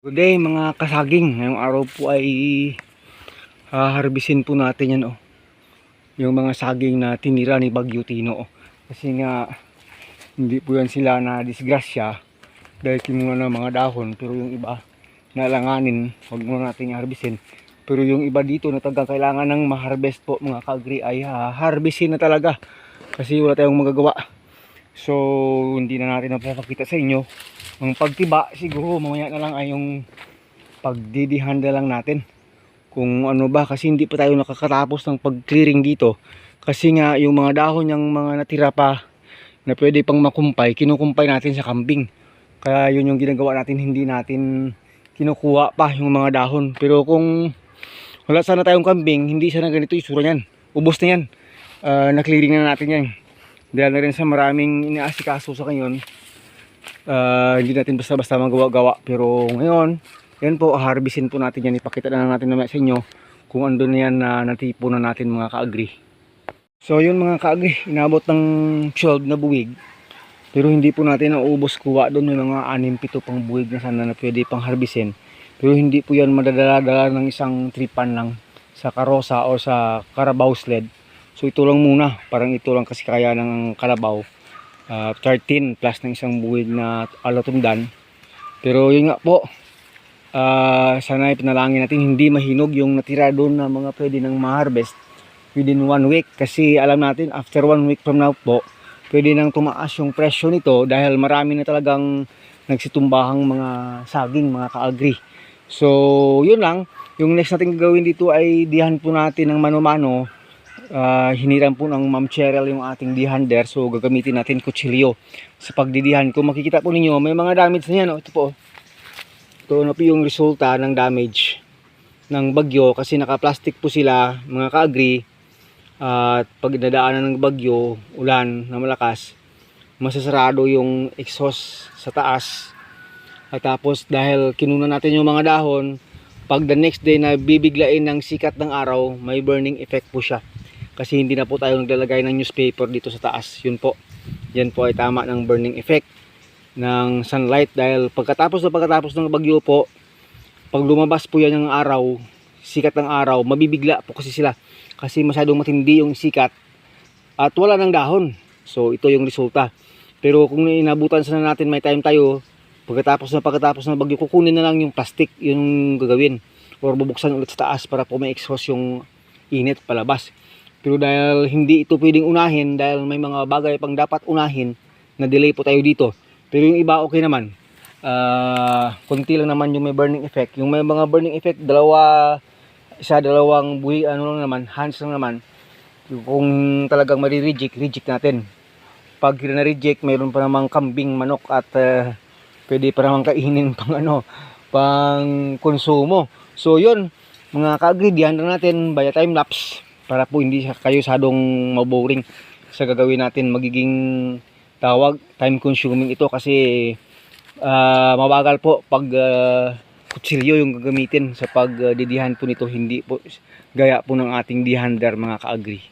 Good day mga kasaging. Ngayong araw po ay harbisin po natin yan yung mga saging na tinira ni Bagyo Tino kasi nga hindi po yan sila na disgrasya dahil kinuha ng mga dahon, pero yung iba nalanganin, huwag muna natin harbisin. Pero yung iba dito na tagang kailangan ng ma-harvest po mga ka-agri ay harbisin na talaga kasi wala tayong magagawa. So hindi na natin napapakita sa inyo ang pagtiba. Siguro mamaya na lang ay yung pagdidihan na lang natin kung ano ba, kasi hindi pa tayo nakakatapos ng pag-clearing dito kasi nga yung mga dahon yung mga natira pa na pwede pang makumpay, kinukumpay natin sa kambing. Kaya yun yung ginagawa natin, hindi natin kinukuha pa yung mga dahon. Pero kung wala sana tayong kambing, hindi sana ganito isura yan, ubos na yan. Na-clearing na natin yan dahil na rin sa maraming inaasikaso sa ngayon. Hindi natin basta-basta magawa-gawa. Pero ngayon, yan po, harbisin po natin yan. Ipakita na natin naman sa inyo kung andun na yan na natipo na natin mga ka-agri. So yun mga ka-agri, inabot ng 12 na buwig. Pero hindi po natin naubos kuha doon. May mga 6-7 pang buwig na sana na pwede pang harbisin. Pero hindi po yan madadala-dala ng isang tripan lang sa karosa o sa Carabao sled. So ito lang muna, parang ito lang kasi kaya ng Carabao. 13 plus ng isang buwig na alatundan. Pero yun nga po, sana ipinalangin natin hindi mahinog yung natira doon na mga pwede nang ma-harvest within 1 week, kasi alam natin after 1 week from now po pwede nang tumaas yung presyo nito dahil marami na talagang nagsitumbahang mga saging mga ka-agri. So yun lang, yung next natin gagawin dito ay dihan po natin ng mano-mano. Hiniram po ng Ma'am Cheryl yung ating dihander, so gagamitin natin kutsilyo sa pagdidihan. Kung makikita po ninyo may mga damage na yan ito po. Ito na po yung resulta ng damage ng bagyo kasi naka-plastic po sila mga ka-agri. At pag nadaanan ng bagyo, ulan na malakas, masasarado yung exhaust sa taas. At tapos dahil kinuna natin yung mga dahon, pag the next day na bibiglain ng sikat ng araw, may burning effect po siya. Kasi hindi na po tayo naglalagay ng newspaper dito sa taas. Yun po, yan po ay tama ng burning effect ng sunlight, dahil pagkatapos ng bagyo po, pag lumabas po yan ng araw, sikat ng araw, mabibigla po kasi sila kasi masyadong matindi yung sikat at wala ng dahon. So ito yung resulta. Pero kung inabutan sana natin, may time tayo, pagkatapos ng bagyo, kukunin na lang yung plastic, yung gagawin, or bubuksan ulit sa taas para po may exhaust yung init palabas. Pero dahil hindi ito pwedeng unahin, dahil may mga bagay pang dapat unahin, na delay po tayo dito. Pero yung iba okay naman. Kunti lang naman yung may burning effect. Yung may mga burning effect, dalawang buhay, lang naman, hands lang naman. Kung talagang reject natin. Pag na-reject, mayroon pa namang kambing, manok at pwede pa namang kainin pang konsumo. So yun, mga ka-agri, diyan na natin via time lapse para po hindi kayo sadong maboring sa gagawin natin. Magiging time consuming ito kasi mabagal po pag kutsilyo yung gagamitin sa pagdidihan po nito, hindi po gaya po ng ating dihander mga ka-agri.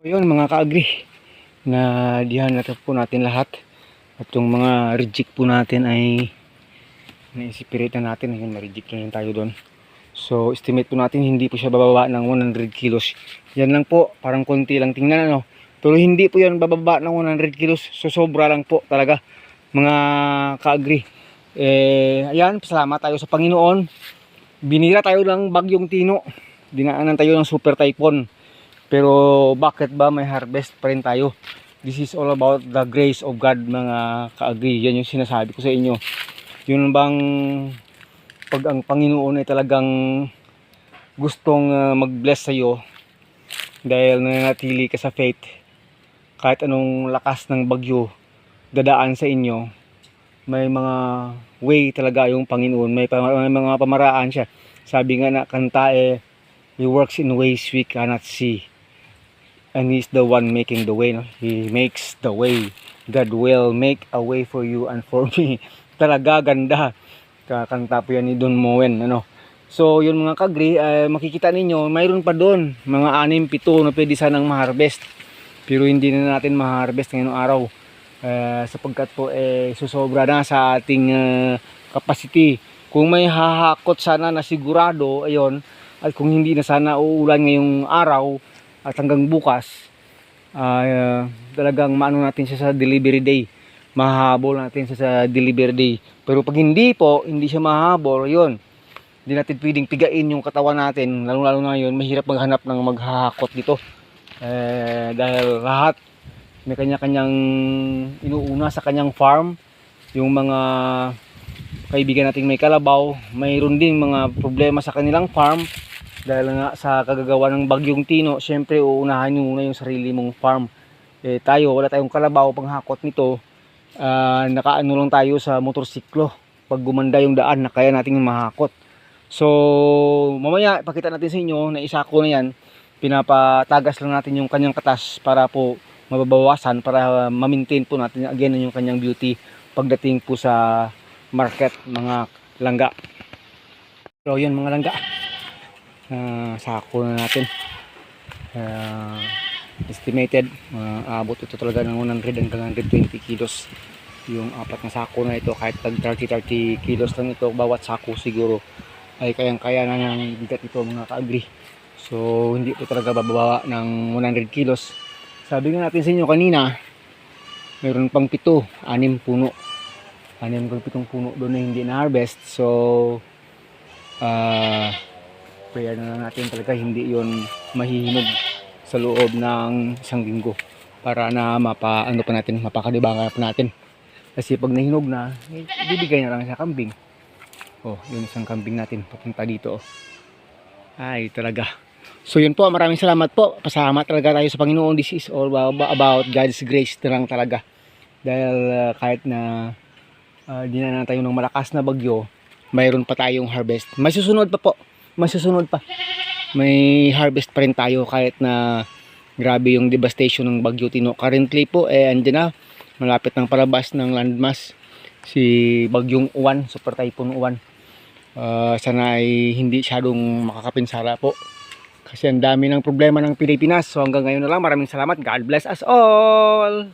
Yun mga ka-agri, na dihan na po natin lahat. At yung mga reject po natin ay na-separate na natin. Ayun, na-reject na rin tayo doon. So estimate po natin hindi po siya bababa ng 100 kilos. Yan lang po, parang konti lang tingnan ano. Pero hindi po yan bababa ng 100 kilos. So sobra lang po talaga mga ka-agri. Ayan, salamat tayo sa Panginoon. Binira tayo ng bagyong Tino. Dinaanan tayo ng super typhoon. Pero bakit ba may harvest pa rin tayo? This is all about the grace of God mga ka-agri. Yan yung sinasabi ko sa inyo. Yun bang pag ang Panginoon ay talagang gustong mag-bless sa iyo dahil nananatili ka sa faith, kahit anong lakas ng bagyo dadaan sa inyo, may mga way talaga yung Panginoon. May mga pamaraan siya. Sabi nga na kanta He works in ways we cannot see. And He's the one making the way. No? He makes the way. God will make a way for you and for me. Talaga ganda. Kakanta po yan ni Don Moen. Ano? So yun mga kagri, makikita ninyo, mayroon pa doon. Mga 6-7 na pwede sanang ma-harvest. Pero hindi na natin ma-harvest ngayong araw. Sapagkat po susobra na sa ating capacity. Kung may hahakot sana na sigurado, ayun, at kung hindi na sana uulan ngayong araw, at hanggang bukas talagang maano natin siya sa delivery day, mahahabol natin siya sa delivery day. Pero pag hindi po, hindi siya mahahabol, yun, hindi natin pwedeng pigain yung katawan natin, lalo na yun, mahirap maghanap ng maghahakot dito dahil lahat may kanya-kanyang inuuna sa kanyang farm. Yung mga kaibigan nating may kalabaw, mayroon din mga problema sa kanilang farm. Dahil nga sa kagagawa ng bagyong Tino, syempre uunahan nyo muna yung sarili mong farm. Tayo, wala tayong kalabaw panghakot nito. Nakaano lang tayo sa motorsiklo. Pag gumanda yung daan, na kaya nating mahakot. So, mamaya, ipakita natin sa inyo na isako na yan. Pinapatagas lang natin yung kanyang katas para po mababawasan, para ma-maintain po natin again yung kanyang beauty pagdating po sa market, mga langga. So, yun mga langga. Sako na natin, estimated abot ito talaga ng 100 hanggang 120 kilos yung apat na sako na ito. Kahit tag 30 kilos lang ito bawat sako, siguro ay kayang-kaya na ng bigat ito mga ka-agri. So hindi po talaga bababa ng 100 kilos. Sabi nga natin sa inyo kanina, mayroon pang 6 puno, 6 puno doon na hindi na harvest. So prayer na lang natin talaga hindi yon mahihinog sa loob ng 1 linggo, para na mapakadibangan pa natin. Kasi pag nahinog na, bibigay na lang sa kambing. Yun isang kambing natin papunta dito. Ay talaga. So yun po, maraming salamat po. Pasalamat talaga tayo sa Panginoon. This is all about God's grace na lang talaga. Dahil kahit na dinanan tayo ng malakas na bagyo, mayroon pa tayong harvest. May susunod pa po. Masusunod pa, may harvest pa rin tayo kahit na grabe yung devastation ng Bagyo Tino. Currently po andyan na, malapit ng palabas ng landmass si Bagyong Uwan, Super Typhoon Uwan. Sana ay hindi masyadong makakapinsala po kasi ang dami ng problema ng Pilipinas. So hanggang ngayon na lang, maraming salamat. God bless us all.